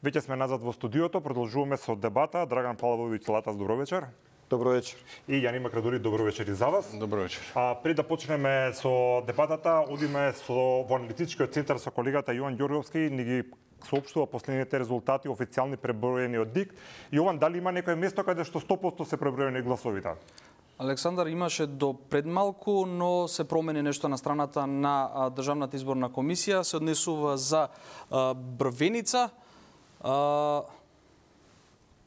Веќе сме назад во студиото, продолжуваме со дебата. Драган Павловиќ Латас, добро вечер. Добро вечер. И Јани Макрадори, добро вечер и за вас. Добро вечер. Пред да почнеме со дебатата, одиме во аналитичкиот центар со колегата Јован Ѓорговски, ни ги соопштува последните резултати официјални преброени од ДИК. Јован, дали има некое место каде што 100% се преброени гласовите? Александар, имаше до предмалку, но се промени нешто на страната на Државната изборна комисија. Се однесува за Брвеница.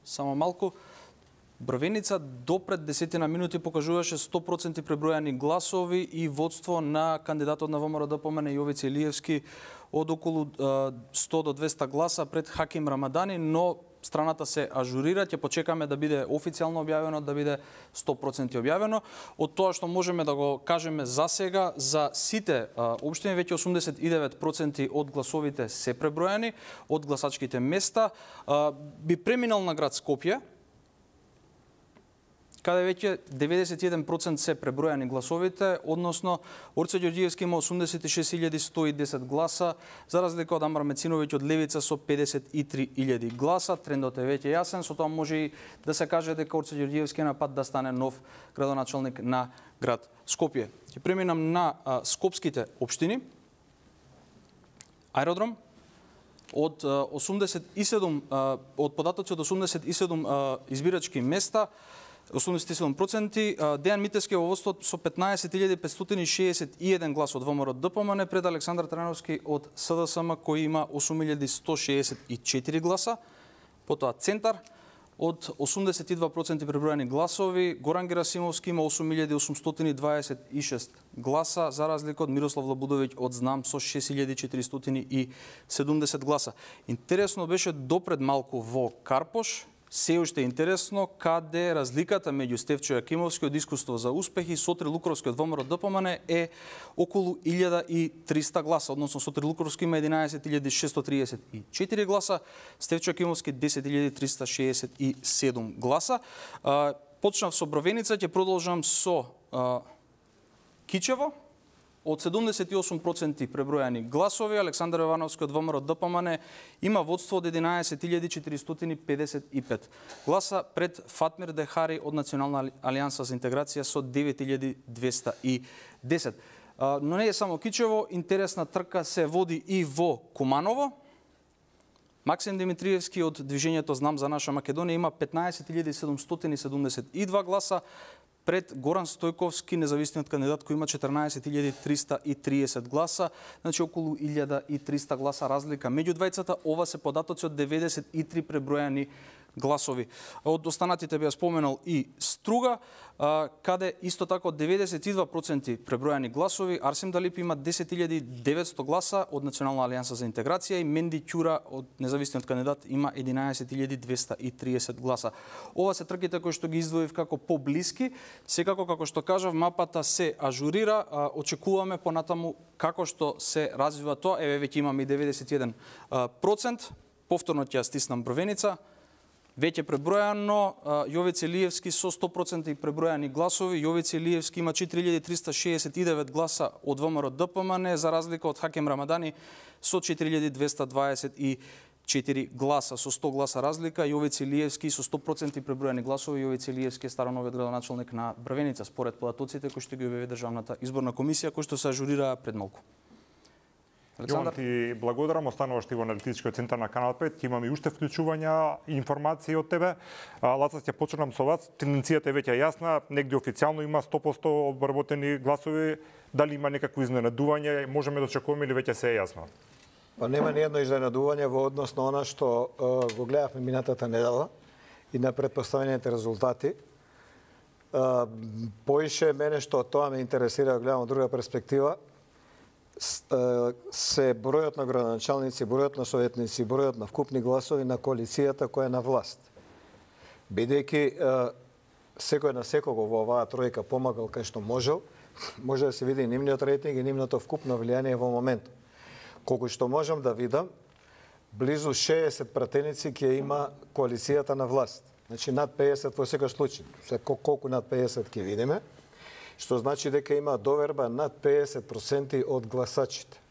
Само малку. Брвеница до пред 10 минути покажуваше 100% пребројани гласови и водство на кандидатот на ВМРО ДПМН Јовица Илиевски од околу 100 до 200 гласа пред Хаким Рамадани, но страната се ажурира, ќе почекаме да биде официјално објавено, да биде 100% објавено. Од тоа што можеме да го кажеме за сега, за сите општини веќе 89% од гласовите се пребројани од гласачките места. Би преминал на град Скопје, каде веќе 91% се пребројани гласовите, односно Орце Ѓорѓиевски има 86.110 гласа, за разлика од Амар Мециновиќ од Левица со 53.000 гласа. Трендот е веќе јасен, со тоа може и да се каже дека Орце Ѓорѓиевски е на пат да стане нов градоначалник на град Скопје. Ќе преминам на скопските општини. Аеродром од 87 од податоци од 87 избирачки места, 87%, Дејан Митевски во водството со 15.561 глас од ВМРО ДПМН пред Александар Трановски од СДСМ кој има 8.164 гласа. Потоа Центар од 82% пребројани гласови, Горан Герасимовски има 8.826 гласа, за разлика од Мирослав Лабудовиќ од ЗНАМ со 6.470 гласа. Интересно беше допред малку во Карпош, се уште интересно каде разликата меѓу Стефчо Јакимовски од искуство за успех и Сотир Лукровски од ВМРО ДПМН е околу 1300 гласа, односно Сотир Лукровски има 11.634 гласа, Стефчо Јакимовски 10.367 гласа. Почнав со Бровеница, ќе продолжам со Кичево. Од 78% пребројани гласови, Александар Јовановски од ВМРО ДПМН има водство од 11.455 гласа пред Фатмир Дехари од Национална алијанса за интеграција со 9.210. Но не е само Кичево, интересна трка се води и во Куманово. Максим Димитриевски од Движењето Знам за наша Македонија има 15.772 гласа, пред Горан Стојковски, независниот кандидат, кој има 14.330 гласа, значи околу 1300 гласа разлика меѓу двајцата. Ова се податоци од 93 пребројани гласови. Од останатите беа споменал и Струга, каде исто така од 92% пребројани гласови, Арсим Далип има 10.900 гласа од Национална алијанса за интеграција и Менди Ќура од независниот кандидат има 11.230 гласа. Ова се трките кои што ги издвоив како поблиски. Секако, како што кажав, мапата се ажурира, очекуваме понатаму како што се развива тоа. Еве веќе имаме и 91%. Повторно ќе ја стиснам Брвеница. Веќе пребројано, Јовица Илиевски со 100% пребројани гласови. Јовица Илиевски има 4.369 гласа од ВМРО ДПМН, за разлика од Хаким Рамадани со 4.224 гласа, со 100 гласа разлика. Јовица Илиевски со 100% пребројани гласови. Јовица Илиевски е староновиот градоначалник на Брвеница, според податоците кои што ги објави Државната изборна комисија, кои што се ажурира пред малку. Јован, ти благодарам, остануваш ти во аналитичкиот центар на Канал 5, ќе имаме и уште вклучувања и информации од тебе. Лаца, ќе почнам со вас. Тенденцијата е веќе јасна, негде официјално има 100% обработени гласови. Дали има некакво изненадување, можеме да очекуваме или веќе се е јасно? Па нема ни едно изненадување во однос на она што го гледавме минатата недела и на предпоставените резултати. Поише мене што тоа ме интересира да гледам од друга перспектива, се бројот на градоначалници, бројот на советници, бројот на вкупни гласови на коалицијата која е на власт. Бидејќи секој на секого во оваа тројка помагал кај што можел, може да се види и нивниот рейтинг и нивното вкупно влијание во моментот. Колку што можам да видам, близу 60 пратеници ќе има коалицијата на власт. Значи над 50 во секој случај. Колку над 50 ќе видиме, што значи дека има доверба над 50% од гласачите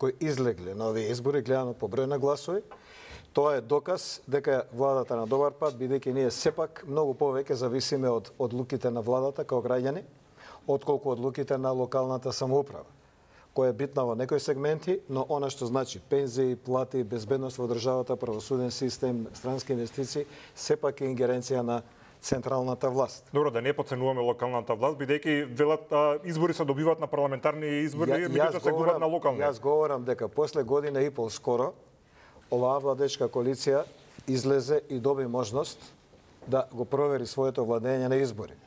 кои излегле на овие избори, гледано по број на гласови, Тоа е доказ дека владата на добар пат, бидејќи ние сепак многу повеќе зависиме од одлуките на владата како граѓани, отколку одлуките на локалната самоуправа, која е битна во некои сегменти, но она што значи пензии, плати, безбедност во државата, правосуден систем, странски инвестиции, сепак е ингеренција на централната власт. Добро, да не подценуваме локалната власт, бидејќи велат избори се добиваат на парламентарни избори, меѓутоа се губат на локални. Јас говорам дека после година и пол скоро оваа владечка коалиција излезе и доби можност да го провери своето владење на избори.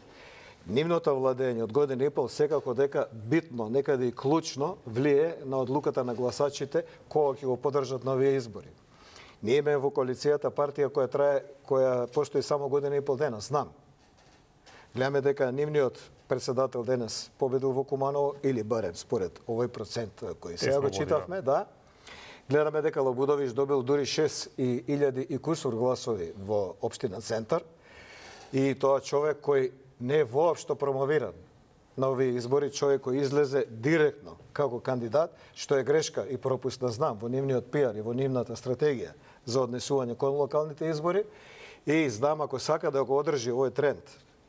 Нивното владење од година и пол секако дека битно, некаде и клучно влие на одлуката на гласачите кога ќе го поддржат на овие избори. Ние имаме во коалицијата партија која постои само година и пол дена, знам. Гледаме дека нивниот председател денес победил во Куманово, или барем според овој процент кој сега го читавме, да. Гледаме дека Лабудович добил дури 6.000 и кусур гласови во општина Центар, и тоа човек кој не е воопшто промовиран на овие избори, човек кој излезе директно како кандидат, што е грешка и пропуст, да знам, во нивниот пиар и во нивната стратегија за однесување кон локалните избори, и знам ако сака да го одржи овој тренд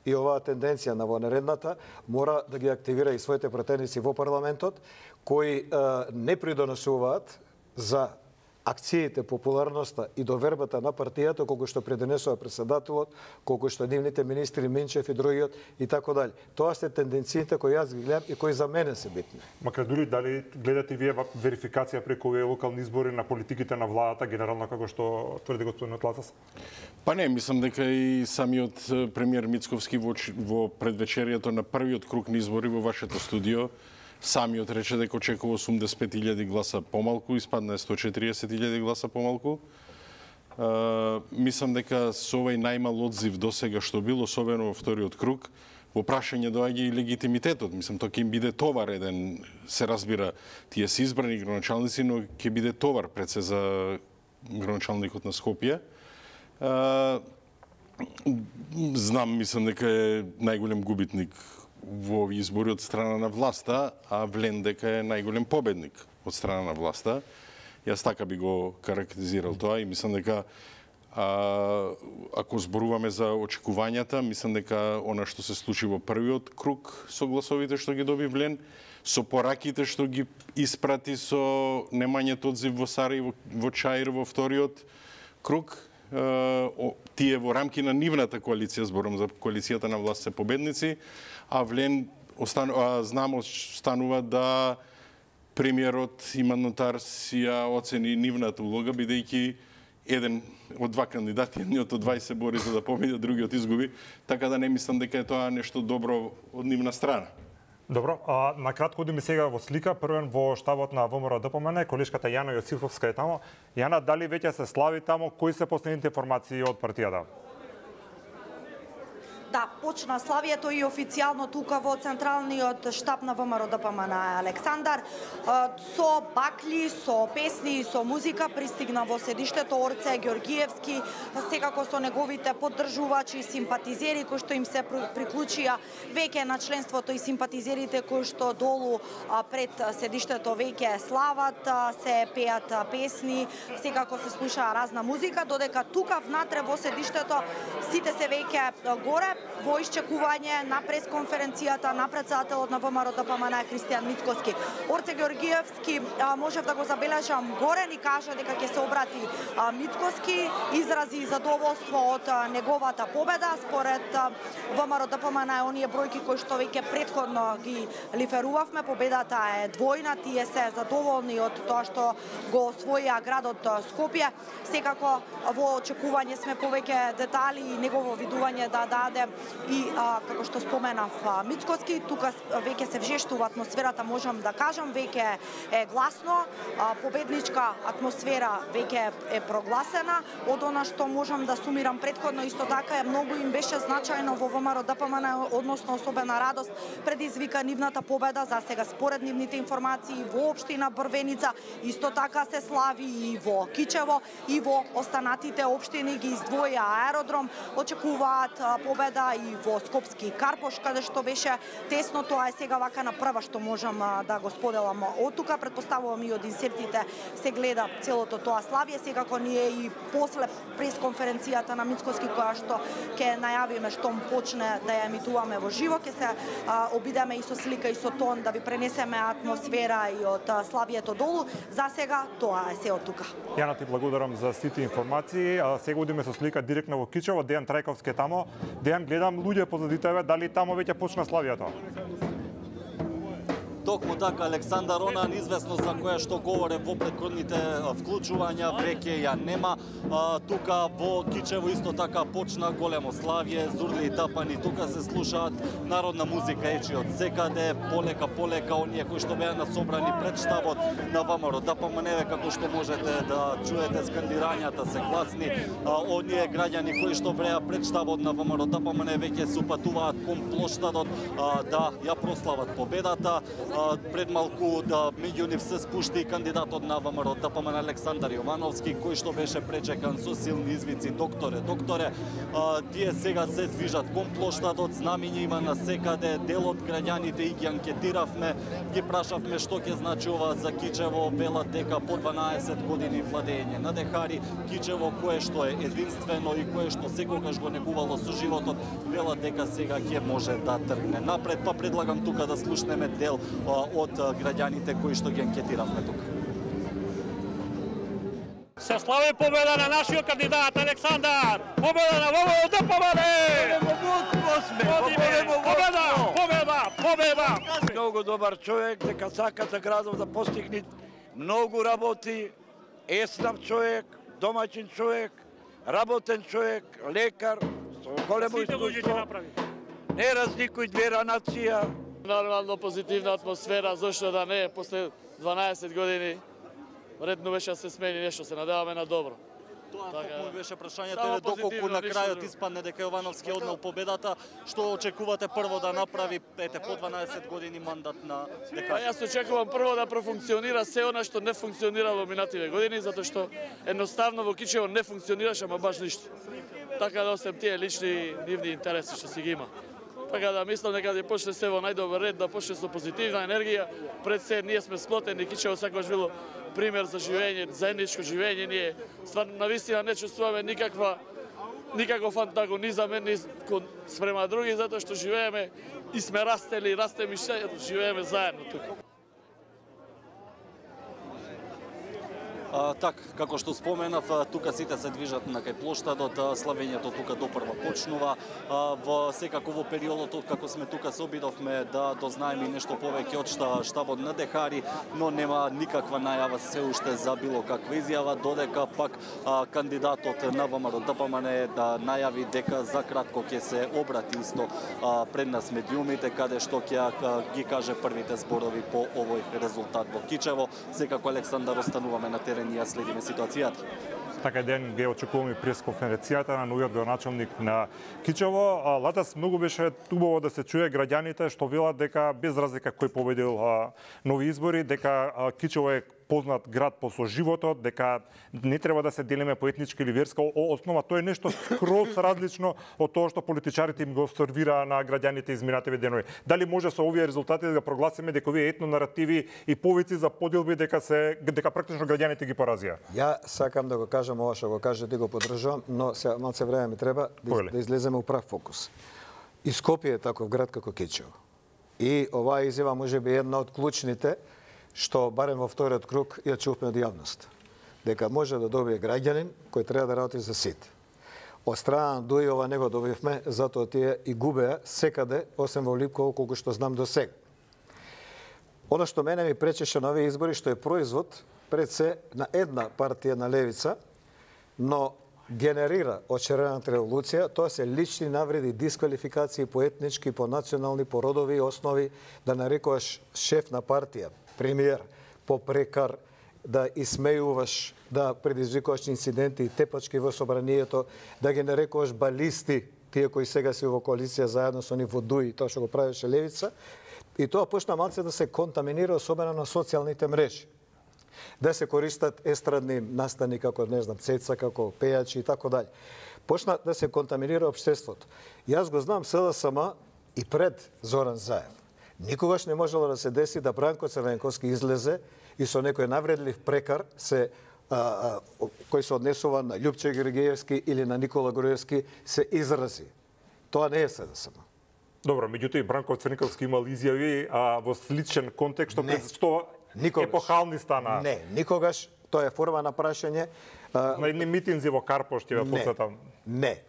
и оваа тенденција на вонередната, мора да ги активира и своите пратеници во парламентот, кои не придонесуваат за акциите, популарноста и довербата на партијата, колку што придонесува председателот, колку што нивните министри Минчев и другиот и така дали. Тоа се тенденциите кои јас ги гледам и кои за мене се битни. Македули, дали гледате вие верификација преку овие локални избори на политиките на владата, генерално како што тврди господинот Лацас? Па не, мислам дека и самиот премиер Мицковски во предвечерието на првиот круг на избори во вашето студио самиот рече дека очекува 85.000 гласа помалку, испадна 140.000 гласа помалку. Мислам дека со овој најмал одзив до сега што бил, особено во вториот круг, во прашање доаѓа и легитимитетот. Мислам, тоа ќе им биде товар еден, се разбира, тие се избрани градоначалници, но ќе биде товар пред се за градоначалникот на Скопје. Знам, мислам дека е најголем губитник во овие избори од страна на власта, а Влен дека е најголем победник од страна на власта. Јас така би го карактеризирал тоа и мислам дека ако зборуваме за очекувањата, мислам дека она што се случи во првиот круг со гласовите што ги доби Влен, со пораките што ги испрати со немањето одзив во Сарајево, во Чаир во вториот круг, тие во рамки на нивната коалиција, зборам за коалицијата на власт се победници, а Влен станува да премиерот и мандатар си ја оцени нивната улога, бидејќи еден од два кандидати, едниот од 20 се бори за да победи, другиот изгуби, така да не мислам дека е тоа нешто добро од нивна страна. Добро, на кратко одиме сега во слика. Првен во штабот на ВМРО-ДПМН, колешката Јана Јосифовска е тамо. Јана, дали веќе се слави тамо? Кои се последните информации од партијата? Да, почна славието и официјално тука во централниот штаб на ВМРО-ДПМН Александар. Со бакли, со песни и со музика пристигна во седиштето Орце Ѓоргиевски, секако со неговите поддржувачи, симпатизери кои што им се приклучија веќе на членството и симпатизерите кои што долу пред седиштето веќе слават, се пеат песни, секако се слуша разна музика, додека тука внатре во седиштето сите се веќе горе во исчекување на пресконференцијата на председателот на ВМРО-ДПМН Христијан Мицковски. Орце Ѓоргиевски можев да го забележам горе, ни кажа дека ќе се обрати Мицковски, изрази задоволство од неговата победа. Според ВМРО-ДПМН оние бројки кои што веќе претходно ги лиферувавме, победата е двојна, тие се задоволни од тоа што го освоија градот Скопје. Секако во очекување сме повеќе детали и негово видување да даде и како што споменав Мицковски, тука веќе се вжештува атмосферата, можам да кажам, веќе е гласно, победничка атмосфера веќе е прогласена. Од она што можам да сумирам претходно, исто така многу им беше значајно во ВМРО-ДПМН, односно особена радост предизвика нивната победа. За сега според нивните информации во општина Брвеница, исто така се слави и во Кичево, и во останатите општини ги издвоја аеродром, очекуваат победа Илјада и во Скопски Карпош, каде што беше тесно. Тоа е сега вака на прва што можам да го споделам од тука. Предпоставувам и од инсертите се гледа целото тоа славие. Секако ние и после пресконференцијата на Мицкоски, која што ќе најавиме штом почне да ја емитуваме во живо, ќе се обидеме и со слика и со тон да ви пренесеме атмосфера и од славието долу. За сега тоа е се од тука. Јана, ти благодарам за сите информации. Сега одиме со слика директно во Кичево. Дејан Трајковски е тамо. Дејан, гледам луѓе позади тебе, дали тамо веќе почна славието? Токму така, Александар Онан, известно за која што говоре во претходните вклучувања, веќе ја нема. Тука во Кичево исто така почна големо славие, зурли и тапани, тука се слушаат народна музика ечи од секаде, полека оние кои што беа насобрани пред штабот на ВМРО ДПМН, како што можете да чуете скандирањата се гласни. Оние граѓани кои што беа пред штабот на ВМРО ДПМН веќе се упатуваат кон плоштадот да ја прослават победата. Пред малку да меѓу нив се спушти и кандидатот на ВМРО ДПМН Александар Јовановски, кој што беше пречекан со силни извици докторе. Тие сега се движат кон плоштадот, знамиња има на секаде, дел од граѓаните и ги анкетиравме, ги прашавме што ќе значи ова за Кичево, велат дека по 12 години владење на Дехари, Кичево кое што е единствено и кое што секогаш го негувало со животот, велат дека сега ќе може да тргне напред. Па предлагам тука да слушнеме дел од граѓаните кои што ги анкетиравме тука. Се слави победа на нашиот кандидат Александар! Победа на ВМРО ДПМН! Победа! Многу добар човек, дека сака за градот да постигне, многу работи, еснав човек, домаќин човек, работен човек, лекар, со големо искуство. Не разликуј двера нација. Нормално позитивна атмосфера, зошто да не, после 12 години редно беше да се смени нешто, се надеваме на добро. Тоа токму беше прашањето, доколку на крајот испадне дека Јовановски однел победата, што очекувате прво да направи по 12 години мандат на Дехари? Јас очекувам прво да профункционира се она што не функционирало минативе години, затоа што едноставно во Кичево не функционираше, ама баш ништо. Така да осем тие лични нивни интереси што си ги има. Така да мислам дека ќе почне се во најдобар ред, да почне со позитивна енергија. Пред се ние сме сплотени, Кичево секогаш било пример за живење, заедничко живење. Ние стварно навистина не чувствуваме никаков антагонизам едни спрема други, затоа што живееме и сме растели, растеме и живееме заедно тука. Так, како што споменав, тука сите се движат на кај плоштадот, славењето тука допрва почнува. Секако во периодот како сме тука се обидовме да дознаеме нешто повеќе од штабот на Дехари, но нема никаква најава се уште за било каква изјава, додека пак кандидатот на ВМРО ДПМН да најави дека за кратко ќе се обрати исто пред нас медиумите, каде што ќе ги каже првите зборови по овој резултат во Кичево. Секако Александар остануваме на терен и ја следиме ситуацијата. Така ден ги очекуваме пресконференцијата на новиот градоначалник на Кичево. Латас, многу беше убаво да се чуе граѓаните што велат дека без разлика кој победил нови избори, дека Кичево е познат град по соживотот, дека не треба да се делиме по етничка или верска основа. Тоа е нешто скроз различно од тоа што политичарите им го сервира на граѓаните изминативе денови. Дали може со овие резултати да гласиме дека овие етнонаративи и повици за поделби дека практично граѓаните ги поразија? Ја сакам да го кажам ова што го кажете, го поддржувам, но сега малце време ми треба да излеземе у прав фокус. И Скопје е таков град како Кичево. И оваа изјава може би една од клучните што барем во вториот круг ја чувме од јавност. Дека може да добие граѓанин кој треба да работи за сите. Од страна на Дујова не го добивме, затоа тие и губеа секаде, освен во Липково, колку што знам до сега. Оно што мене ми пречеше на овие избори, што е производ пред се на една партија на левица, но генерира од Червената револуција, тоа се лични навреди, дисквалификации по етнички, по национални, по родови основи, да нарекуваш шеф на партија, премиер, попрекар, да исмејуваш, да предизвикуваш инциденти и тепачки во собранието, да ги нарекуваш балисти, тие кои сега си во коалиција заедно со нив во ДУИ, тоа што го правеше левица, и тоа почна малце да се контаминира, особено на социјалните мрежи. да се користат естрадни настани како, не знам, Цеца, како пејачи и така дај. Почна да се контаминира општеството. Јас го знам СДСМ и пред Зоран Заев. Никогаш не можело да се деси да Бранко Црвенковски излезе и со некој навредлив прекар кој се однесува на Љупче Георгиевски или на Никола Груевски се изрази. Тоа не е СДСМ. Добро, меѓутоа и Бранко Црвенковски имал изјави во сличен контекст, што епохални стана. Не, никогаш. Тоа е форма на прашање. На едни митинзи во Карпош ќе ве посетам. Не.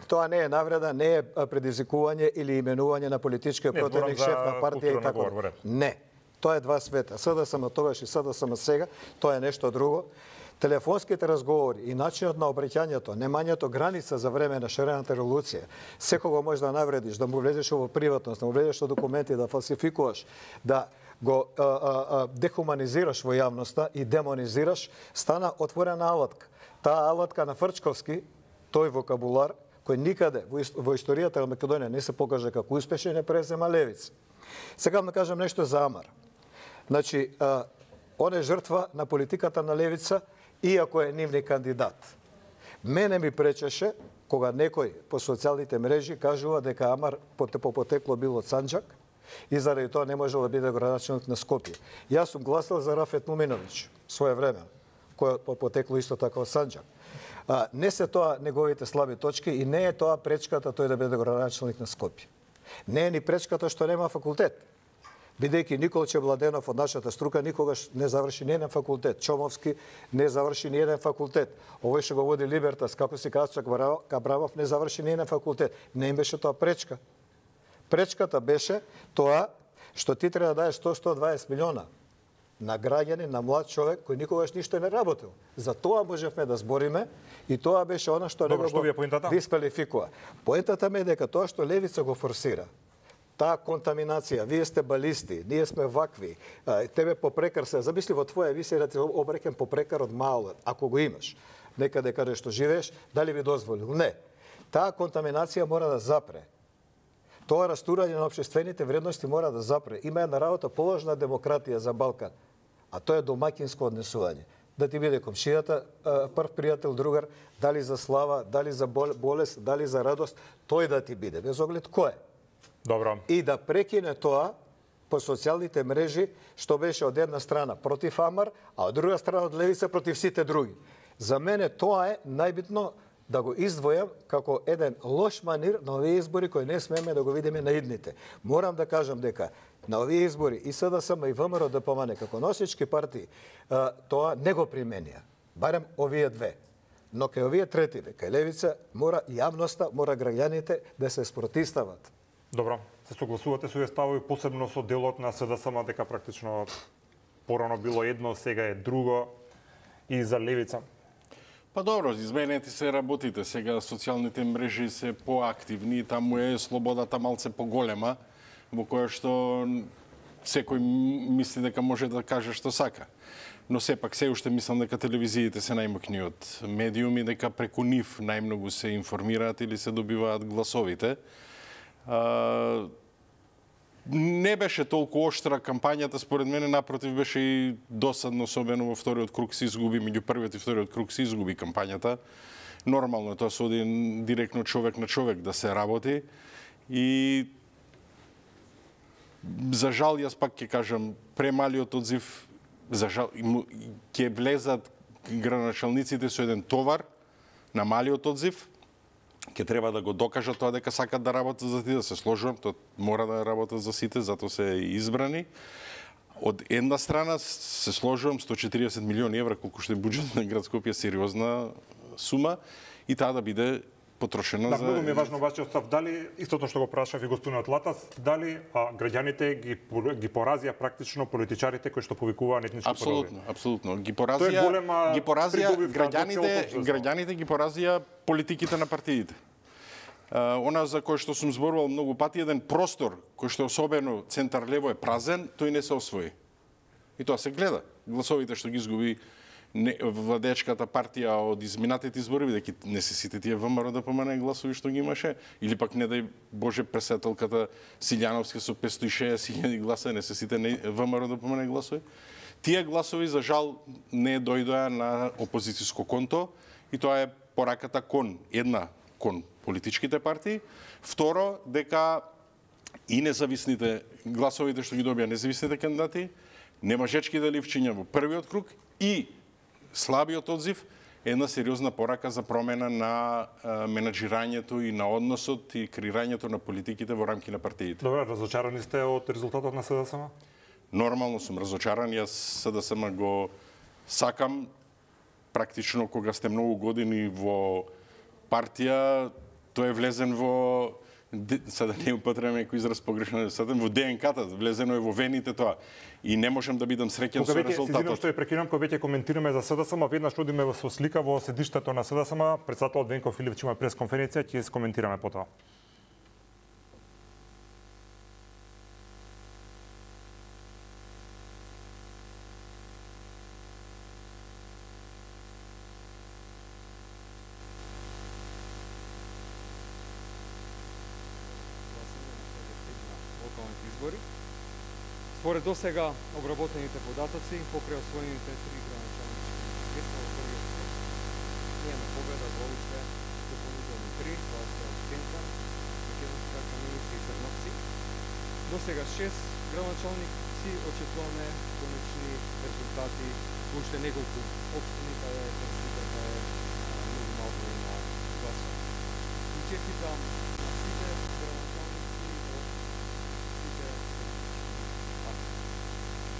Тоа не е навреда, не е предизвикување или именување на политички противник, шеф на партија и така. Не. Тоа е два света. СДСМ тогаш и СДСМ сега, тоа е нешто друго. Телефонските разговори и начинот на обраќањето, немањето граница за време на шарената револуција, секого може да навредиш, да му влезеш во приватност, да му влезеш во документи, да фалсификуваш, да го дехуманизираш во јавноста и демонизираш, стана отворена алатка. Таа алатка на Фрчковски, тој вокабулар, кој никаде во историјата на Македонија не се покаже како успешен, не презема левица. Сега да кажам нешто за Амар. Значи, он е жртва на политиката на левица, иако е нивни кандидат. Мене ми пречеше, кога некој по социјалните мрежи кажува дека Амар по потекло бил од Санџак и заради тоа не можел да биде градоначелник на Скопје. Јас сум гласал за Рафет Муминовиќ, своевремено, кој потекло исто така од Санџак. Не се тоа неговите слаби точки и не е тоа пречката тој да биде градоначелник на Скопје. Не е ни пречката што нема факултет. Бидејќи Николче Младенов од нашата струка никогаш не заврши ни еден факултет. Чомовски не заврши ни еден факултет. Овој што го води Либертас, како си Кацак Кабрамов, не заврши ни еден факултет. Не им беше тоа пречка. Пречката беше тоа што ти треба да даеш 100-120 милиона на граѓани, на млад човек кој никогаш ништо не работил. За тоа можевме да збориме и тоа беше она што него го дисквалификува. Поентата ми е дека тоа што левица го форсира, таа контаминација, вие сте балисти, ние сме вакви, тебе по прекар се, замисли во твоја висија да ти обрекам по прекар од мало, ако го имаш, некаде каде што живееш, дали би дозволил? Не. Таа контаминација мора да запре. Тоа растурање на општествените вредности мора да запре. Има една работа положна демократија за Балкан, а тоа е домаќинско однесување. Да ти биде комшијата, прв пријател, другар, дали за слава, дали за болест, дали за радост, тој да ти биде, без оглед кој е. Добро. И да прекине тоа по социјалните мрежи, што беше од една страна против Амар, а од друга страна од левица против сите други. За мене тоа е најбитно да го издвојам како еден лош манир на овие избори кои не смееме да го видиме на идните. Морам да кажам дека на овие избори и СДСМ и ВМРО ДПМН како носички партии тоа не го применија. Барем овие две. Но кај овие третиве, кај левица, мора јавноста, мора граѓаните да се спротистават. Добро, се согласувате со овие ставови, посебно со делот на СДСМ дека практично порано било едно, сега е друго и за левица. Па добро, изменети се работите. Сега социјалните мрежи се поактивни, таму е слободата малце поголема, во која што секој мисли дека може да каже што сака. Но сепак се уште мислам дека телевизиите се најмокниот медиуми, дека преку нив најмногу се информираат или се добиваат гласовите. Не беше толку оштра кампањата, според мене, напротив, беше и досадно, особено во вториот круг се изгуби, меѓу првиот и вториот круг се изгуби кампањата. Нормално е тоа се оди директно човек на човек да се работи. И за жал, јас пак ќе кажам, премалиот одзив, за жал, ќе влезат градоначалниците со еден товар на малиот одзив, ќе треба да го докажат тоа дека сакат да работат за тие, да се сложувам, тоа мора да работат за сите, затоа се избрани. Од една страна се сложувам 140 милиони евра, колку што е буџет на град Скопје, сериозна сума, и таа да биде потрошена за... Многу ми е важно вашиот став, дали, истото што го прашав и господинот Латас, дали граѓаните ги поразија практично политичарите кои што повикуваат етнички подоби? Апсолутно. Ги поразија граѓаните ги поразија политиките на партиите. Она за кој што сум зборувал многу пати, еден простор кој што особено центар лево е празен, тој не се освои. И тоа се гледа. Гласовите што ги изгуби владеечката партија од изминатите избори, бидејќи не се сите тие ВМРО ДПМН гласови што ги имаше, или пак не дај Боже пресетелката Силјановска со 560.000 гласа, не се сите ВМРО ДПМН гласови. Тие гласови за жал не дојдоа на опозицијско конто и тоа е пораката кон политичките партии, второ дека и независните гласовите што ги добија независните кандидати, немажечките ливчиња во првиот круг и слабиот одзив е една сериозна порака за промена на менаџирањето и на односот и креирањето на политиките во рамки на партиите. Добре, разочарани сте од резултатот на СДСМ? Нормално сум разочаран, јас СДСМ го сакам. Практично кога сте многу години во партија, тој е влезен во, сега не употребам некој израз погрешно, во ДНК-та, влезено е во вените тоа. И не можам да бидам среќен со резултатот. Што ја прекинам, кога веќе коментираме за СДСМ, веднаш одиме со слика во седиштето на СДСМ, председателот Венко Филипчиќ има пресконференција, ќе се коментираме потоа. Според досега обработените податоци, покрај освоените 3 граначалнички места во првиот круг, имаме победа во овие дополнителни 3, тоа се Центар, Македонска, Каменица и Трновци. Досега 6 граначалници, очекуваме конечни резултати во уште неколку општини каде разликата е многу малку на гласови. Честитам на сите граначалници од сите.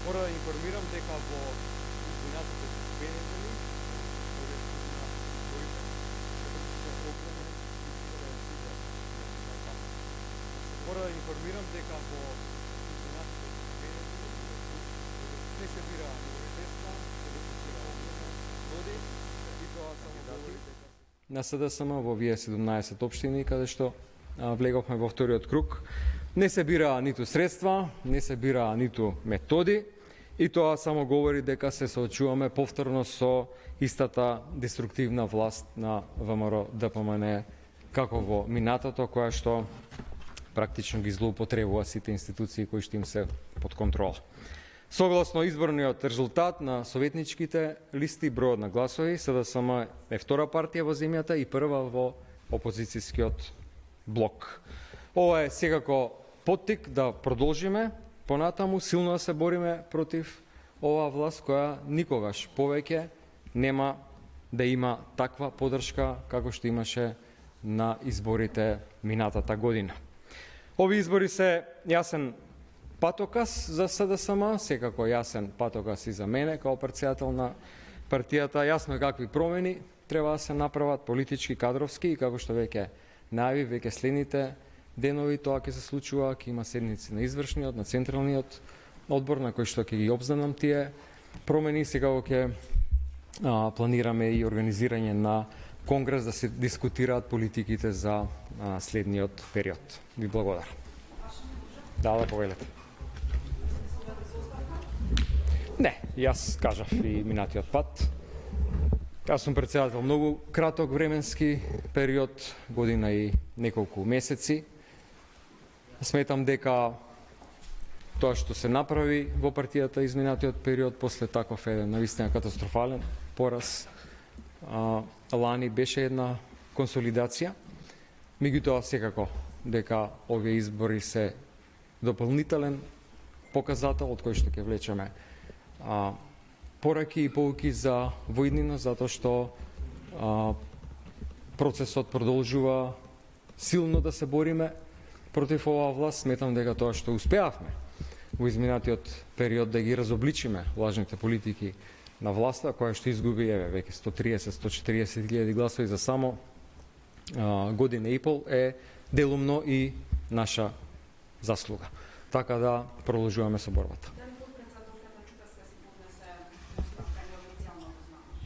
Мора да информирам дека во изминатите 2 недели, Мора да информирам дека во изминатите 2 недели не се бира мажоритетска, се депутира води и тоа само говори дека на СДСМ во овие 17 општини каде што влеговме во вториот круг. Не се бираа ниту средства, не се бираа ниту методи, и тоа само говори дека се соочуваме повторно со истата деструктивна власт на ВМРО ДПМН како во минатото, која што практично ги злоупотребува сите институции кои што им се под контрола. Согласно изборниот резултат на советничките листи, бројот на гласови, СДСМ е втора партија во земјата и прва во опозицијскиот блок. Ова е секако поттик да продолжиме понатаму силно да се бориме против оваа власт која никогаш повеќе нема да има таква поддршка како што имаше на изборите минатата година. Овие избори се јасен патокас за СДСМ, секако јасен патокас и за мене како председател на партијата. Јасно е какви промени треба да се направат политички, кадровски и како што веќе најави, веќе следните денови тоа ќе се случува, ќе има седници на извршниот, на централниот одбор на кој што ќе ги обзнанам тие промени. Секако ќе планираме и организирање на конгрес да се дискутираат политиките за следниот период. Ви благодарам. Да повелете. Не, јас кажав и минатиот пат. Јас сум председател многу краток временски период, година и неколку месеци. Сметам дека тоа што се направи во партијата изминатиот период после таков еден навистина катастрофален пораз лани беше една консолидација. Меѓутоа секако дека овие избори се дополнителен показател од кој што ќе влечеме пораки и поуки за воиднина, затоа што процесот продолжува силно да се бориме против оваа власт. Сметам дека тоа што успеавме во изминатиот период да ги разобличиме лажните политики на власта, која што изгуби веќе 130-140 илјади гласови за само година и пол, е делумно и наша заслуга. Така да продолжуваме со борбата.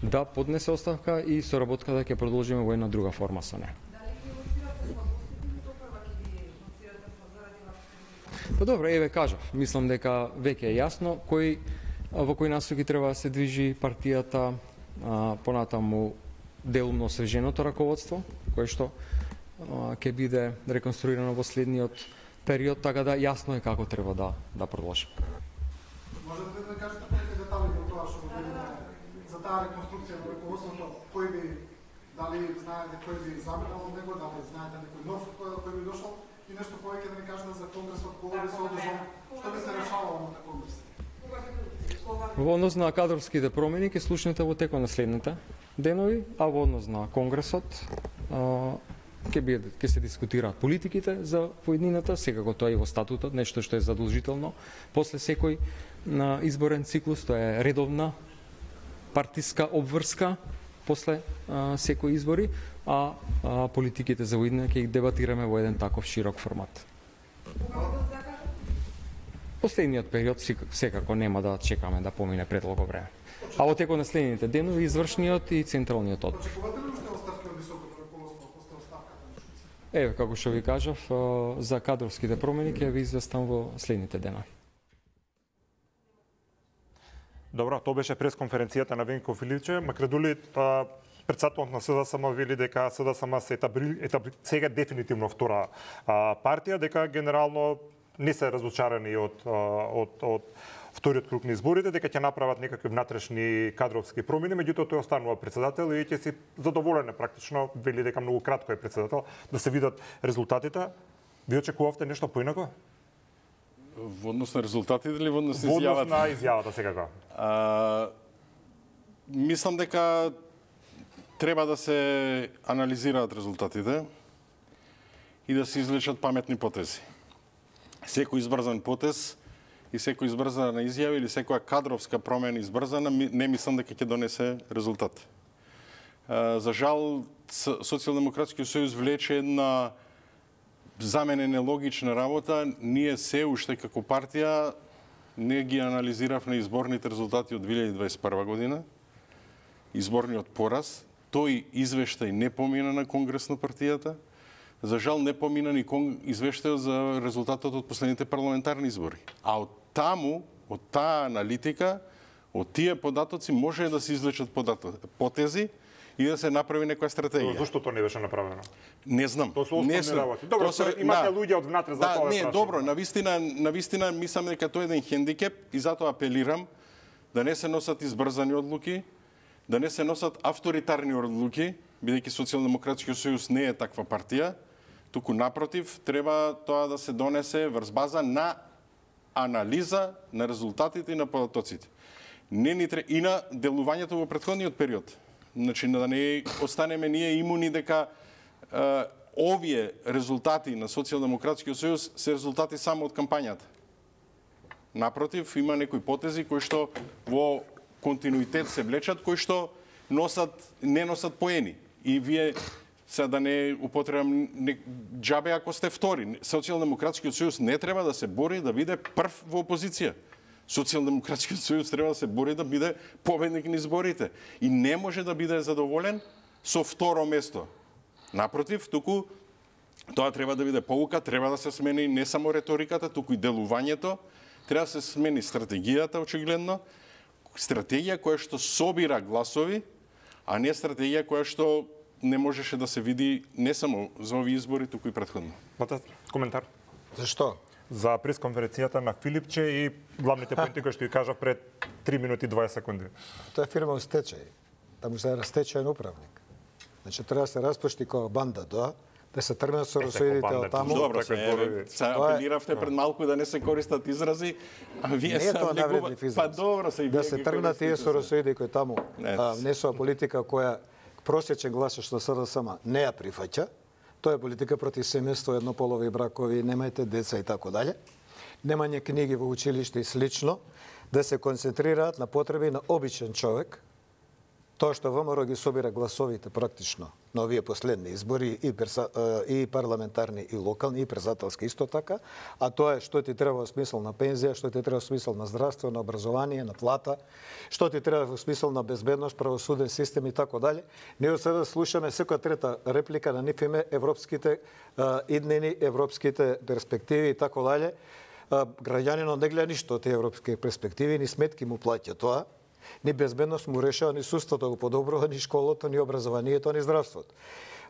Да, поднесе оставка и соработката ќе продолжиме во една друга форма со неа. Па добро, еве кажав, мислам дека веќе е јасно во кој насоки треба да се движи партијата, понатаму делумно освеженото раководство, кое што ќе биде реконструирано во следниот период, така да јасно е како треба да продолжиме. Можете да кажете некои детали таа реконструкција на раководството, кој би, дали знаете кој би забрал од него, дали знаете некој нов кој би дошол, и нешто повеќе да ми кажете за конгресот, кога би се одржал, што би се решавало на конгрес? Во однос на кадровските промени ќе слушнете во текот на следните денови, а во однос на конгресот ќе се дискутираат политиките за поеднината, секако тоа и во статутот, нешто што е задолжително после секој изборен циклус, тоа е редовна партиска обврска после секој избори, а политиките за поеднина ќе ги дебатираме во еден таков широк формат. Последниот период секако нема да чекаме да помине предолго време. А во текот на следните денови извршниот и централниот одбор. Еве, како што ви кажав, за кадровските промени ќе ви известам во следните денови. Добро, тоа беше пресконференцијата на Венко Филипче. Макредули, председателот на СДСМ вели дека СДСМ се сега дефинитивно втора партија, дека генерално не се разочарани од вториот круг на изборите, дека ќе направат некакви внатрешни кадровски промени, меѓутоа тој останува председател и ќе си задоволен практично, вели дека многу кратко е председател, да се видат резултатите. Ви очекувавте нешто поинако? Во однос на резултатите или во однос на изјавата? Во однос на изјавата секако. Мислам дека треба да се анализираат резултатите и да се извлечат паметни потези. Секој избрзан потез и секој избрзана изјава или секоја кадровска промена избрзана, не мислам дека ќе донесе резултат. За жал, Социјалдемократскиот сојуз влече една за мене нелогична работа. Ние се уште како партија не ги анализиравме изборните резултати од 2021 година, изборниот пораз. Тој извештај не помина на конгрес на партијата. За жал не помина ни извештајот за резултатот од последните парламентарни избори. А од таму, од таа аналитика, од тие податоци може да се извлечат потези и да се направи некоја стратегија. Зошто тоа не беше направено? Не знам. Тоа се основни работи. Добро, имате луѓе од внатре за тоа. Не, добро, навистина мислам дека тоа е еден хендикеп и затоа апелирам да не се носат избрзани одлуки, да не се носат авторитарни одлуки, бидејќи Социјалдемократскиот сојуз не е таква партија, туку напротив, треба тоа да се донесе врз база на анализа на резултатите и на податоците. И на делувањето во претходниот период. Значи, да не останеме ние имуни дека овие резултати на Социјалдемократскиот сојуз се резултати само од кампањата. Напротив, има некои потези кои што во континуитет се влечат, кои што не носат поени. И вие се да не употребам џабе ако сте втори. Социјалдемократскиот сојуз не треба да се бори да биде прв во опозиција. Социјалдемократскиот сојуз треба да се бори да биде победник на изборите. И не може да биде задоволен со второ место. Напротив, туку тоа треба да биде поука, треба да се смени не само реториката, туку и делувањето, треба да се смени стратегијата, очигледно, стратегија која што собира гласови, а не стратегија која што не можеше да се види не само за овие избори, туку и претходно. Коментар. Зашто? За пресконференцијата на Филипче и главните поинти кои што ги кажа пред 3 минути и 20 секунди. Тоа е фирма во стечај. Таму се стечајен управник. Значи треба да се распушти која банда тоа, да се тргнат со росоидите од таму. Добро, се апелиравте пред малку да не се користат изрази, а вие се навреднив израз. Па добро се и да се тргнат тие со росоиди кои таму внесува политика која просечен гласач на СДСМ не ја прифаќа. Тоа е политика против семејство, еднополови бракови, немајте деца и така дале. Немање книги во училиште и слично, да се концентрираат на потреби на обичен човек. Тоа што ВМРО ги собира гласовите практично на овие последни избори и парламентарни и локални и председателски исто така, а тоа е што ти треба во смисол на пензија, што ти треба во смисол на здравство, на образование, на плата, што ти треба во смисол на безбедност, правосуден систем и така дале. Ние сега слушаме секоја трета реплика на НИФИМЕ, европските иднини, европските перспективи и така дале. Граѓанинот не гледа ништо од тие европски перспективи, ни сметки му плаќа тоа. Ни безбедност му решава, ни судството го подобрува, ни школото, ни образованието, ни здравството.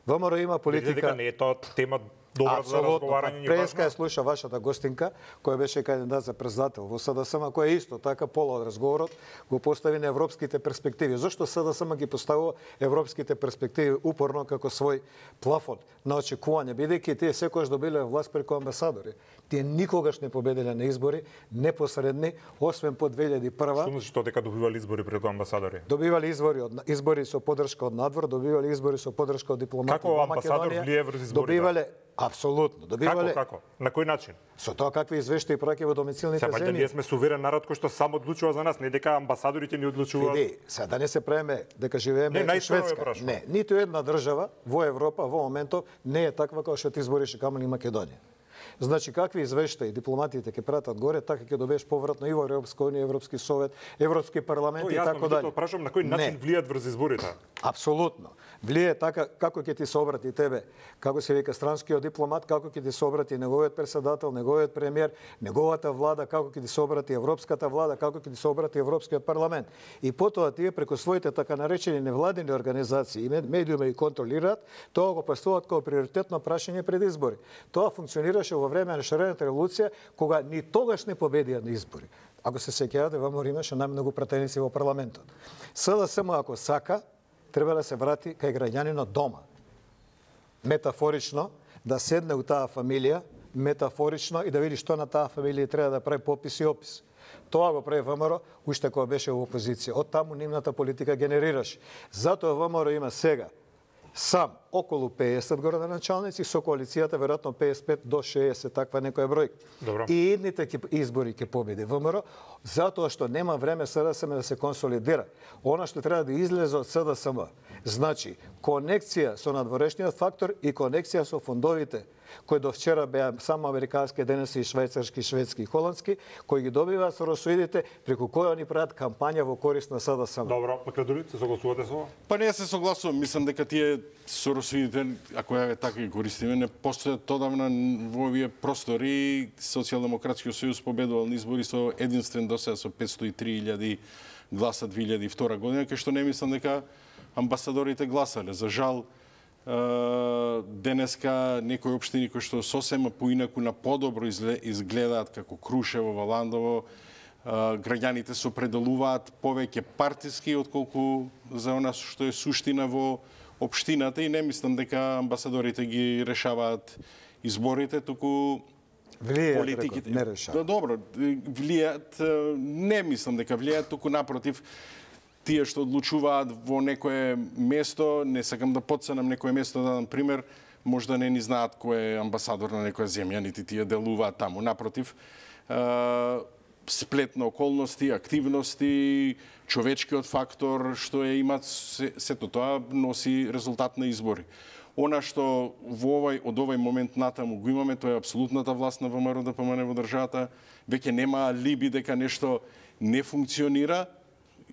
ВМРО има политика... Дека не е тоа тема добра за разговарање. Преска ја слуша вашата гостинка, која беше кандидат за председател во СДСМ, која исто така пола од разговорот го постави на европските перспективи. Зошто СДСМ ги поставува европските перспективи упорно како свој плафон на очекување, бидејќи тие секогаш добиле власт преку амбасадори. Тие никогаш не победиле на избори непосредни, освен по 2001. Што значи тоа дека добивале избори преку амбасадори? Добивале избори со поддршка од надвор, добивале избори со поддршка од дипломати во Македонија. Како влие врз изборите? Добивале апсолутно, добивале. Како? На кој начин? Со тоа какви извештаи праќа во домицилните земји. Сега ние сме суверен народ кој што сам одлучува за нас, не дека амбасадорите ни одлучуваат. Сега да не се правиме дека живееме во Шведска. Не, ниту една држава во Европа во моментов не е таква како што ти избориш камо ни Македонија. Значи, какви извештаи дипломатите ќе пратат горе, така ќе добиеш повратно и во Европска унија, Европски совет, Европски парламент и така дале. Јасно, прашам на кој начин влијат врз изборите? Апсолутно. Влие така како ќе ти се обрати тебе, како се вика странскиот дипломат, како ќе ти се обрати неговиот председател, неговиот премиер, неговата влада, како ќе ти се обрати европската влада, како ќе ти се обрати Европскиот парламент. И потоа тие преку своите така наречени невладини организации и медиуми ги контролираат, тоа го поставуваат како приоритетно прашање пред избори. Тоа функционираше во време на шарената револуција, кога ни тогаш не победија на избори. Ако се сеќавате, ВМРО имаше најмногу пратеници во парламентот. СДСМ ако сака, треба да се врати кај граѓанинот дома. Метафорично, да седне у таа фамилија, метафорично и да види што на таа фамилија треба да прави попис и опис. Тоа го прави ВМРО уште кога беше во опозиција. Од таму нивната политика генерираше. Затоа ВМРО има сега сам околу 50 городоначалници, со коалицијата веројатно 55 до 60, таква некоја бројка. Добро. И едните избори ќе победи ВМРО, затоа што нема време СДСМ да се консолидира. Она што треба да излезе од СДСМ, значи конекција со надворешниот фактор и конекција со фондовите, кои до вчера беа само американски, денес и швајцарски, шведски и холандски, кои ги добиваат со росоидите, преку кои они прават кампања во корист на СДСМ. Добро, Македонија, се согласувате со ова? Па не се согласувам, мислам дека тие со росоидите, ако ја така ги користиме, не постојат одавна во овие простори. Социјалдемократскиот сојуз победувал на избори со единствен досега со 503.000 гласа 2002 година, кај што не мислам дека амбасадорите гласале. За жал, денеска некои општини кои што сосема поинаку на подобро изгледаат како Крушево, Валандово, граѓаните се определуваат повеќе партиски отколку за она што е суштина во општината и не мислам дека амбасадорите ги решаваат изборите, туку политиките. Не решаваат. Добро, влијаат, не мислам дека влијаат, туку напротив, тие што одлучуваат во некое место, не сакам да потценам некое место, да дадам пример, можда не ни знаат кој е амбасадор на некоја земја, нити тие делуваат таму. Напротив, сплет на околности, активности, човечкиот фактор што е имат, сето тоа носи резултат на избори. Она што од овој момент натаму го имаме, тоа е апсолутната власт на ВМРО-ДПМН во државата, веќе нема алиби дека нешто не функционира,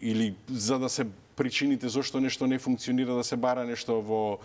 или за да се причините зашто нешто не функционира, да се бара нешто во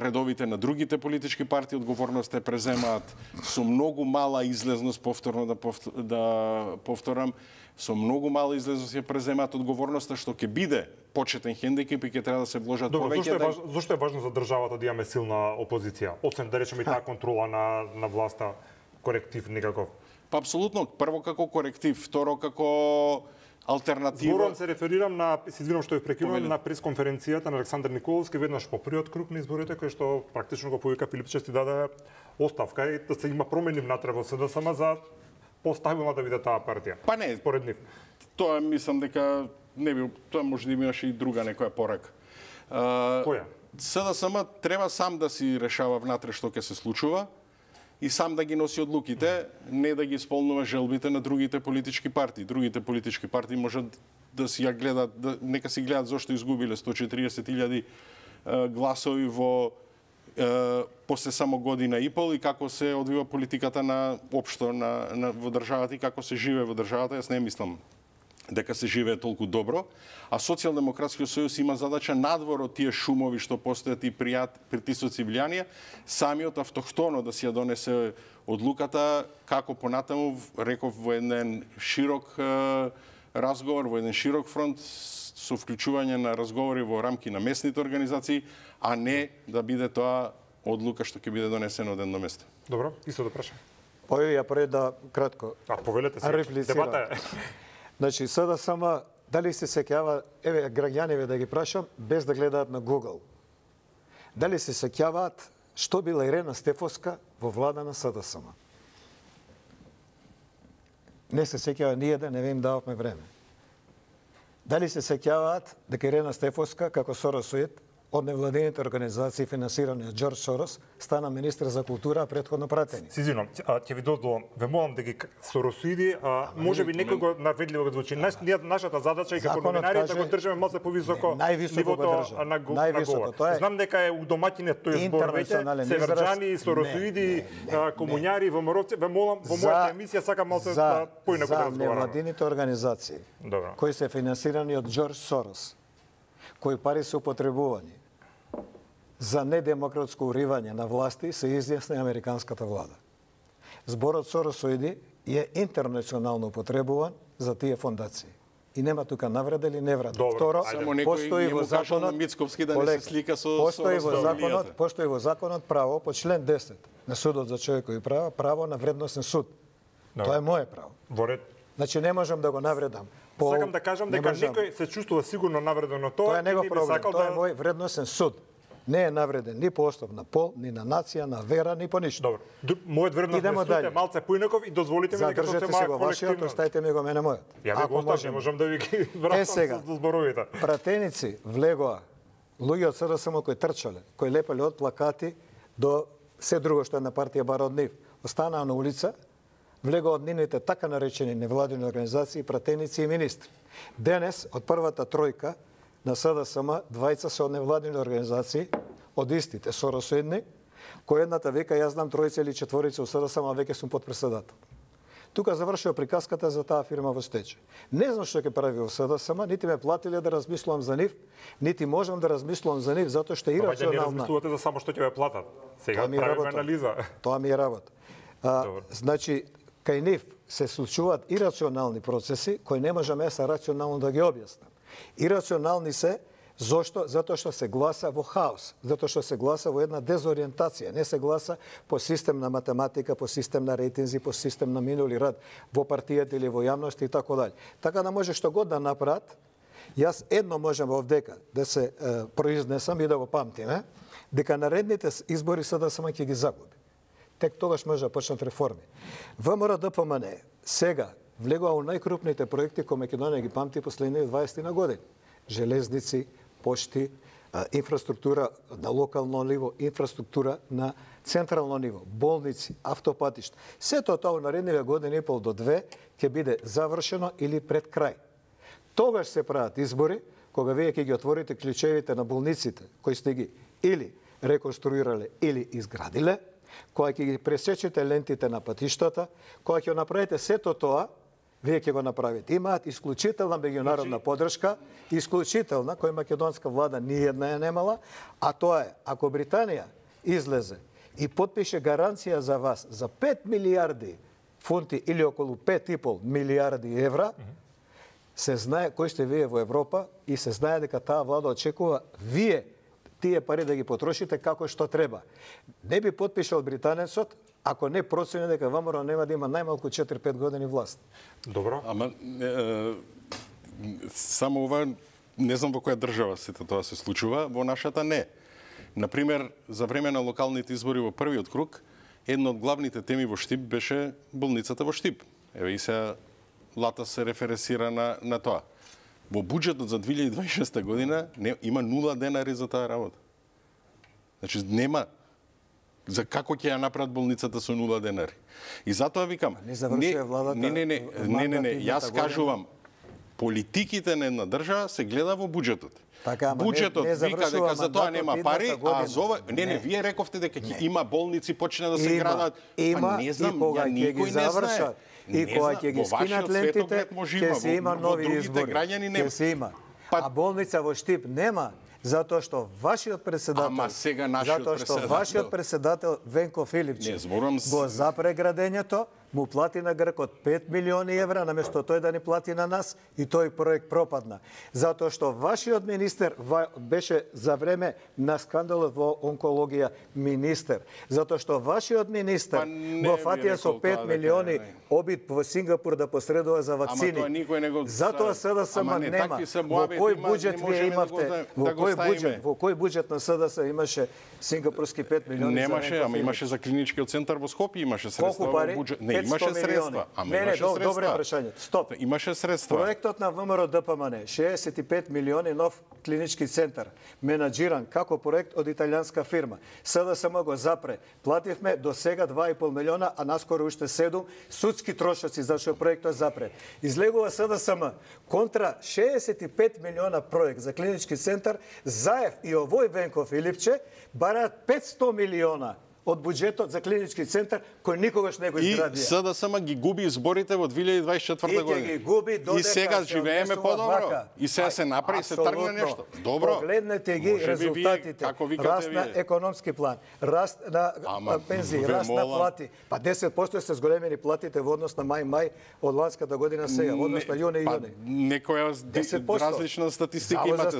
редовите на другите политички партии, одговорност те преземаат со многу мала излезност, повторно да повторам, со многу мала излезност ја преземаат одговорноста, што ќе биде почетен хендикеп и ќе треба да се вложат повеќе. Зошто е важно за државата да имаме силна опозиција? Освен да речеме и таа контрола на власта, коректив некаков? Па апсолутно, прво како коректив, второ како алтернатива. Зборувам се реферирам на, се извинувам што ја прекинувам, на пресконференцијата на Александар Николовски веднаш по првиот круг на изборите, кој што практично го повика Филип Чести даде оставка и да се има промени внатре во СДСМ за постабилна да биде таа партија. Па не, според нив. Тоа мислам дека не би, тоа може да имаше и друга некоја порака. Која? СДСМ треба сам да си решава внатре што ќе се случува и сам да ги носи одлуките, не да ги исполнува желбите на другите политички партии. Другите политички партии можат да си ја гледат, нека си гледат зошто изгубиле 140.000 гласови во после само година и пол и како се одвива политиката на општо во државата и како се живее во државата. Јас не мислам дека се живее толку добро, а Социјалдемократскиот сојуз има задача надвор од тие шумови што постојат и притисоци влијанија, самиот автохтоно да си ја донесе одлуката како понатаму, реков, во еден широк разговор, во еден широк фронт со вклучување на разговори во рамки на местните организации, а не да биде тоа одлука што ќе биде донесена од едно место. Добро, исто да прашам. Ја пред да кратко. Повелете се. Дебата е. Значи, sada само дали се сеќава, еве граѓаниве да ги прашам, без да гледаат на Google. Дали се сеќаваат што била Ирена Стефовска во влада на СДСМ? Не се сеќава ниједен, не ви им дававме време. Дали се сеќаваат дека Ирена Стефовска, како Соросоид, од невладините организации финансирани од Џорџ Сорос, стана министр за култура, а претходно пратени. Си извинувам, ќе ви дозволам, ве молам да ги Соросоиди, може би некој го наведливо го звучи. Нашата задача е како новинари да го држиме малку повисоко нивото на говор. Знам дека е у домаќинот тој збор веќе, северџани, Соросоиди, комуњари, ВМРО-вци, ве молам во мојата емисија сакам малку да поинаку да разговараме. За невладините организации, кои се финансирани од Џорџ Сорос, кои пари се употребувани за недемократско уривање на власти, се изјасни американската влада. Зборот Соросоиди е интернационално употребуван за тие фондации. И нема тука навреда или невреда. Второ, постои во законот Мицковски да не се слика со постои во законот право по член 10 на Судот за човекови права, право на вредносен суд. Тоа е мое право. Значи не можам да го навредам. Сакам да кажам дека некој се чувствува сигурно навредено тоа е негов проблем. Тоа е мој вредносен суд. Не е навреден ни по основ на пол, ни на нација, на вера, ни по ништо. Добро. Мојот вредносен суд е малце поинаков и дозволите ми дека се го вашиот, оставите ми го мене мојот. Ја го оставам, можам да ви ги вратам со зборовите. Пратеници влегоа луѓе од СДСМ кои трчале, кои лепеле од плакати до се друго што е на партија бар од нив. Останаа на улица, влегоа од нивните така наречени невладини организации, пратеници и министри. Денес, од првата тројка на СДСМ, двајца се од невладини организации, од истите Соросоидни, кој едната века, јас знам тројца или четворица од СДСМ, а веќе сум подпредседател. Тука завршува приказката за таа фирма во стечај. Не знам што ќе прави во СДСМ, нити ме платиле да размислувам за нив, нити можам да размислувам за нив, затоа што е ирационална. Не размислувате за само што ќе ве платат. Сега правиме анализа. Тоа ми е работа. Значи, кај нив се случуваат ирационални процеси кои не можам јас рационално да ги објаснам. Ирационални се, зошто? Затоа што се гласа во хаос, затоа што се гласа во една дезориентација, не се гласа по систем на математика, по систем на рейтинзи, по систем на минули рад во партијата или во јавност и така дале. Така да може што год да направат, јас едно можам овдека да се произнесам и да го памтиме, дека наредните избори СДСМ ќе ги загуби. Тек тогаш може да почнат реформи. ВМРО-ДПМН сега влегува во најкрупните проекти кои Македонија ги памти последните 20 на години. Железници, пошти, инфраструктура на локално ниво, инфраструктура на централно ниво, болници, автопатишта. Сето тоа во наредниве години и пол до 2 ќе биде завршено или пред крај. Тогаш се прават избори, кога вие ќе ги отворите клучевите на болниците, кои сте ги или реконструирале или изградиле, кога ќе ги пресечете лентите на патиштата, кога ќе направите сето тоа, вие ќе го направите. Имаат исклучителна меѓународна поддршка, исклучителна, која македонска влада ниједна ја немала, а тоа е, ако Британија излезе и подпише гаранција за вас за 5 милиарди фунти или околу 5,5 милиарди евра, се знае кој сте вие во Европа и се знае дека таа влада очекува вие тие пари да ги потрошите како што треба. Не би подпишал британецот ако не процени дека ВМРО нема да има најмалку 4-5 години власт. Добро. Ама само ова не знам во која држава сето тоа се случува, во нашата не. Например, за време на локалните избори во првиот круг, една од главните теми во Штип беше болницата во Штип. Еве и сега Лата се рефересира на тоа. Во буџетот за 2026 година има 0 денари за таа работа. Значи нема за како ќе ја направат болницата со 0 денари. И затоа викам, не завршува владата. Не, јас кажувам, политиките на една држава се гледа во буџетот. Така, буџетот вика дека за тоа нема пари, а за ова вие рековте дека има болници почна да се градат. Има, не знам, ја никој не знае. И кога ќе ги скинат лентите, ќе се има нови избори. Ќе се има. А болница во Штип нема, затоа што вашиот председател, Венко Филипчев, го запре градењето, му плати на Гркот 5 милиони евра, наместо тој да ни плати на нас, и тој проект пропадна. Затоа што вашиот министер беше за време на скандалот во онкологија министер. Затоа што вашиот министер го фатија со 5 милиони обид во Сингапур да посредува за вакцини. Затоа СДСМ нема. Во кој буџет вие имавте? Во кој буџет на СДС имаше сингапурски 5 милиони? Немаше, ама имаше за клиничкиот центар во Скопје, имаше средства во буџет. Не, имаше средства. Не, добре прашање. Стоп. Имаше средства. Проектот на ВМРО ДПМН 65 милиони нов клинички центар, менаџиран како проект од италијанска фирма. СДСМ го запре. Плативме до сега 2,5 милиона, а наскоро уште 7 судски трошоци зашто проектот запре. Излегува СДСМ контра 65 милиона проект за клинички центар, Заев и овој Венко Филипче бараат 500 милиона од буџетот за клинички центар кој никогаш не го изградија. И СДСМ ги губи изборите во 2024 година. И ги губи додека и сега живееме подобро. И сега се направи, се тргне нешто. Добро. Погледнете ги резултатите. Раст на економски план, раст на пензии, раст на плати. Па 10% се зголемени платите во однос на мај од ланската година сега, во однос на јуни. Некоја различна статистика имате.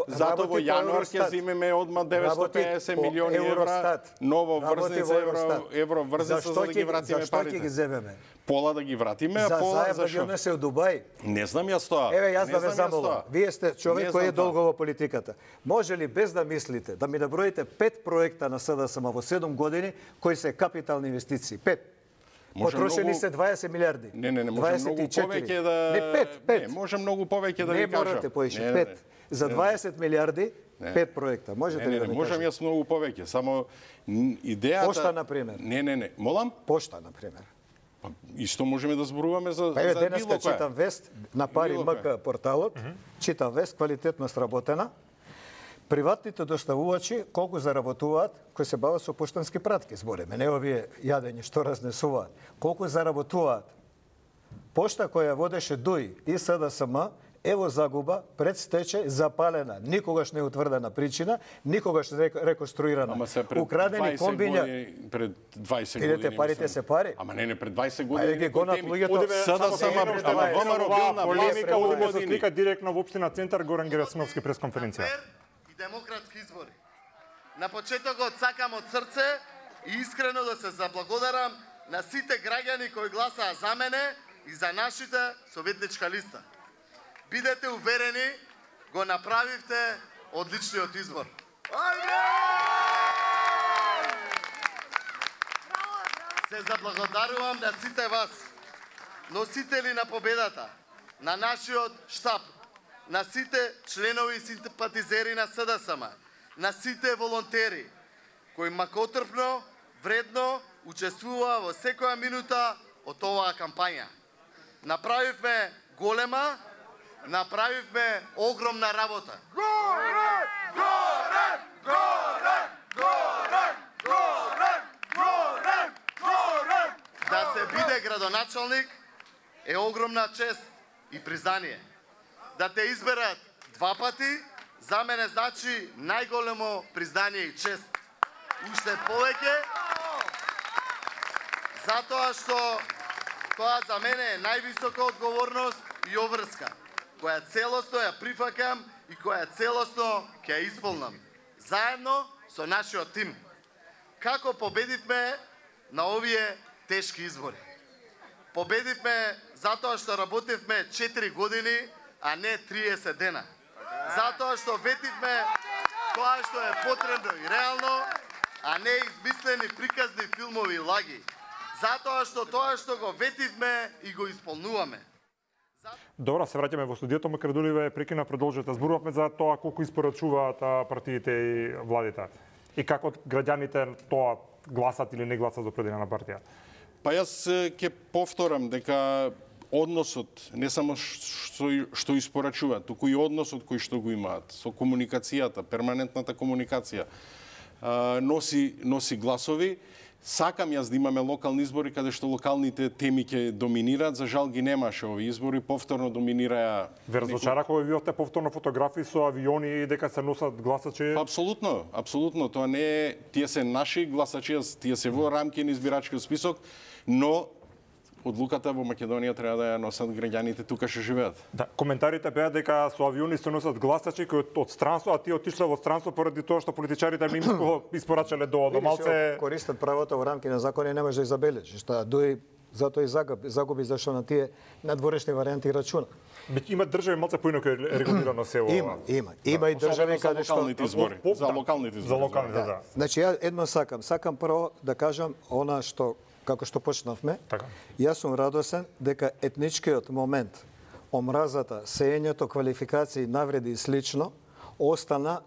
Зато во јануар ќе земеме одма 950 милиони евра. Ново врзница, евро врзница, за да ги вратиме парите. Зашто ќе ги земеме? Пола да ги вратиме, а пола за да ги однесе од Дубај. Не знам јас тоа. Еве јас да ве замолам. Вие сте човек кој е долго во политиката. Може ли без да мислите да ми наброите 5 проекта на СДСМ во 7 години кои се капитални инвестиции? 5. Потрошени се 20 милиарди. Не, може многу повеќе да... Не, 5. Не, може многу повеќе да ви кажам. Не морате поише, 5. За 20 милиарди 5 проекта. Можете ли да ми можам јас многу повеќе, само идејата... Пошта, например. Не. Молам? Пошта, например. Исто можеме да зборуваме за еве било денеска читам вест на Пари МК порталот, читам вест квалитетно сработена. Приватните доставувачи колку заработуваат кои се бават со поштански пратки, збориме, не овие јадења што разнесуваат. Колку заработуваат? Пошта која водеше ДУИ и СДСМ ево загуба, пред стечај, запалена, никогаш не утврдена причина, никогаш реконструирана. Украдени комбиња пред 20 години. Видете, парите се пари. Ама не пред 20 години. Ајде ги гонат луѓето. Полемика одиме со слика директно во општина Центар, Горан Герасимовски пресконференција. И демократски избори. На почетокот сакам од срце и искрено да се заблагодарам на сите граѓани кои гласаа за мене и за нашите советничка листа. Бидете уверени, го направивте одличниот избор. Се заблагодарувам на сите вас, носители на победата, на нашиот штаб, на сите членови и симпатизери на СДСМ, на сите волонтери, кои макотрпно, вредно учествуваа во секоја минута од оваа кампања. Направивме голема, направивме огромна работа. Горан! Горан! Горан! Горан! Горан! Горан! Горан! Да се биде градоначалник е огромна чест и признание. Да те изберат 2 пати, за мене значи најголемо признание и чест. Уште повеќе, затоа што тоа за мене е највисока одговорност и обврска, која целосно ја прифакам и која целосно ќе ја исполнам. Заедно со нашиот тим. Како победивме на овие тешки избори? Победивме затоа што работевме 4 години, а не 30 дена. Затоа што ветивме тоа што е потребно и реално, а не измислени приказни филмови и лаги. Затоа што тоа што го ветивме и го исполнуваме. Добро, се враќаме во студиото, макар дури ве прекина, продолжете. Зборувавме за тоа колку испорачуваат партиите и владите. И како граѓаните тоа гласат или не гласат за определена партија. Па јас ќе повторам дека односот, не само што испорачуваат, туку и односот кој што го имаат, со комуникацијата, перманентната комуникација, носи гласови. Сакам јас да имаме локални избори каде што локалните теми ќе доминираат. За жал ги немаше овие избори, повторно доминираа. Ве разочара кога видовте повторно фотографии со авиони и дека се носат гласачи? Апсолутно, апсолутно. Тоа не е, тие се наши гласачи, тие се во рамки на избирачкиот список, но одлуката во Македонија треба да ја носат граѓаните тука што живеат. Да, коментарите беа дека со авиони се носат гласачи кои од странство, а тие отишле во странство поради тоа што политичарите им испорачале до малце користат правото во рамки на закони, не може да забележи. Што дуи затоа и загуби зашто на тие надворешни варијанти рачуна. Има држави малце поинаку регулирано се ова. Има и држави каде што за локалните избори. За локалните, да. Значи ја едно сакам прво да кажам она што како што почнавме. Така. Јас сум радосен дека етничкиот момент, омразата, сеењето, квалификации, навреди и слично остана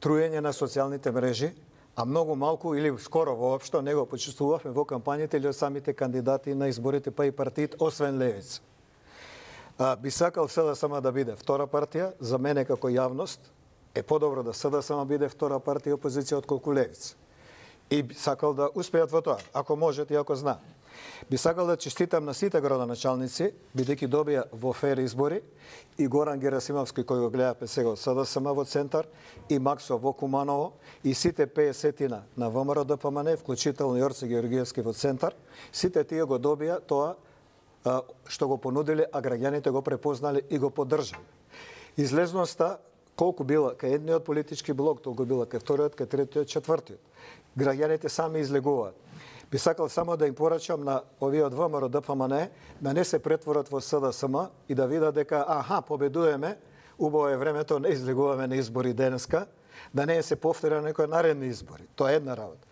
труење на социјалните мрежи, а многу малку или скоро воопшто не го почувствувавме во кампањите или од самите кандидати на изборите, па и партиите, освен Левица. Би сакал СДСМ да биде втора партија, за мене како јавност е подобро да СДСМ биде втора партија опозиција отколку Левица. И би сакал да успеат во тоа, ако можат и ако знаат. Би сакал да честитам на сите градоначалници, бидејќи добија во фер избори, и Горан Герасимовски кој го гледавме сега од СДСМ во центар, и Максо во Куманово, и сите 50-тина на ВМРО ДПМН, вклучително Јорце Георгиевски во центар, сите тие го добија тоа што го понудиле, а граѓаните го препознале и го поддржале. Излезноста колку била кај едниот политички блок, толку била кај вториот, кај третиот, четвртиот. Граѓаните сами излегуваат. Би сакал само да им порачам на овие од ВМРО ДПМН да не се претворат во СДСМ и да видат дека победуваме, убаво е времето, не излегуваме на избори денеска, да не се повтора некои наредни избори. Тоа е една работа.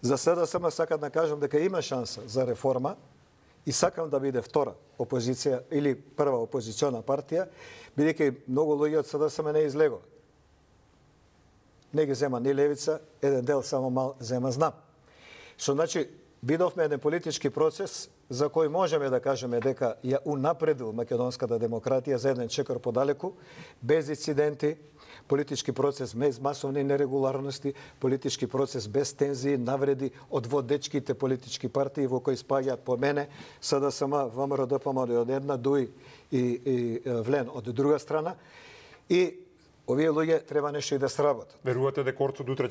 За СДСМ сакам да кажам дека има шанса за реформа и сакам да биде втора опозиција или прва опозициона партија, бидејќи многу луѓе од СДСМ не излегува. Не ги зема ни Левица, еден дел само мал зема знам. Што значи, бидовме еден политички процес за кој можеме да кажеме дека ја унапредил македонската демократија за еден чекор подалеку, без инциденти, политички процес без масовни нерегуларности, политички процес без тензии, навреди од водечките политички партии во кои спаѓаат по мене СДСМ, ВМРО ДПМН од една, ДУИ и Влен од друга страна. И овие луѓе треба нешто и да сработат. Верувате дека Орцо утре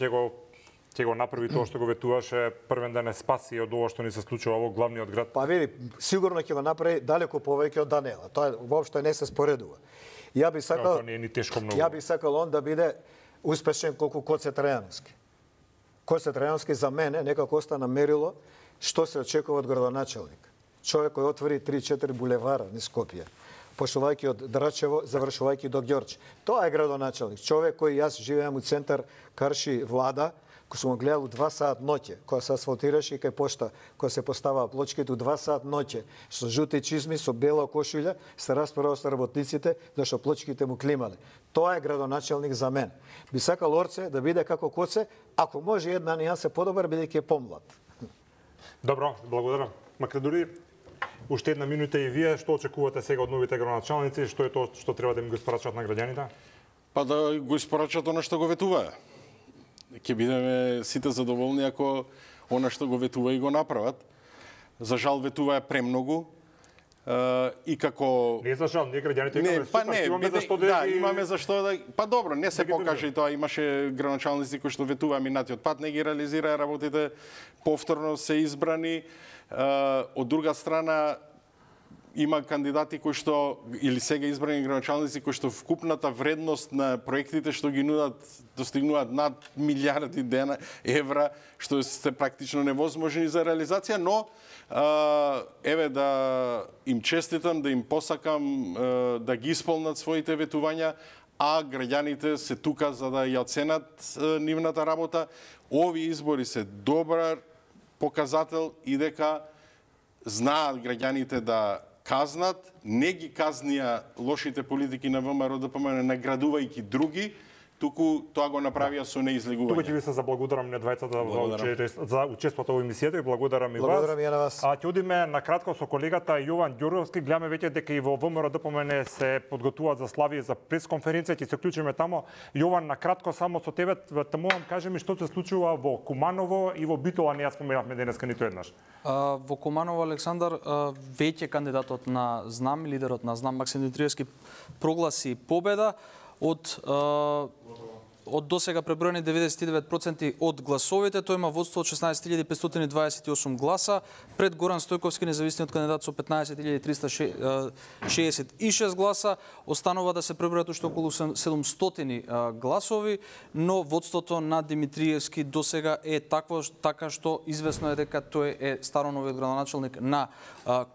ќе го направи тоа што го ветуваше, првен да не спаси од ова што ни се случува во главниот град? Па види, сигурно ќе го направи далеку повеќе од Данела. Тоа воопшто не се споредува. Ја би сакал, тоа не е ни тешко многу. Ја би сакал он да биде успешен колку Коце Трајановски. Коце Трајановски за мене некако остана мерило што се очекува од градоначалник. Човек кој отвори 3-4 булевара низ Скопје, почнувајќи од Драчево, завршувајќи до Ѓорче. Тоа е градоначалник. Човек кој јас живеам у центар Карши Влада, кој сум го гледал 2 сат ноќе, кога се асфалтираше и кај пошта, кога се поставаа плочките 2 сат ноќе, со жути чизми, со бела кошулја, се расправа со работниците, зашто плочките му климале. Тоа е градоначалник за мен. Би сакал Орце да биде како Коце, ако може една нијанса подобар, бидејќи е помлад. Добро, благодарам. Македони, уште една минута и вие, што очекувате сега од новите градоначалници, што е тоа што треба да им го испорачат на граѓаните? Па да го испорачат она што го ветуваа. Ќе бидеме сите задоволни ако она што го ветува и го направат. За жал ветуваа премногу и како не за жал, ние граѓаните имаме зашто да имаме зашто да па добро, не се покаже и тоа, имаше градоначалници кои што ветуваа минатиот пат, не ги реализираа работите, повторно се избрани. Од друга страна има кандидати кои што или сега избрани градоначалници кои што вкупната вредност на проектите што ги нудат достигнуваат над милиарди евра, што се практично невозможни за реализација, но еве да им честитам, да им посакам да ги исполнат своите ветувања, а граѓаните се тука за да ја оценат нивната работа. Овие избори се добар показател и дека знаат граѓаните да казнат, не ги казнија лошите политики на ВМРО ДПМН наградувајќи други, туку тоа го направија со неизлегување. Тука ќе ви се заблагодарам на двајцата за учеството во емисијата и благодарам и вас. Благодарам и на вас. А ќе одиме на кратко со колегата Јован Ѓуровски. Гледаме веќе дека и во ВМРО ДПМН се подготвуваат за слави за пресконференција, ќе се вклучиме тамо. Јован, на кратко само со тебе, таму кажи ми што се случува во Куманово и во Битола, не ја споменавме денеска ниту еднаш. Во Куманово, Александар, веќе кандидатот на ЗНАМ, лидерот на ЗНАМ Максим Димитриевски прогласи победа од од досега преброени 99% од гласовите. Тој има водство од 16.528 гласа, пред Горан Стојковски, независниот кандидат со 15.366 гласа. Останува да се пребројат уште околу 700 гласови, но водството на Димитриевски досега е такво, така што известно е дека тој е староновиот градоначалник на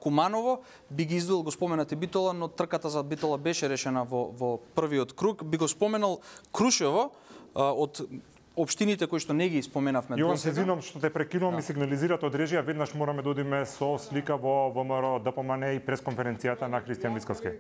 Куманово. Би ги издвоил, го споменати Битола, но трката за Битола беше решена во првиот круг. Би го споменал Крушево, од општините кои што не ги споменавме досега. Јован, се извинувам што те прекинувам, ми сигнализираат од режија, веднаш мораме да одиме со слика во ВМРО ДПМН и пресконференцијата на Кристијан Мицкоски.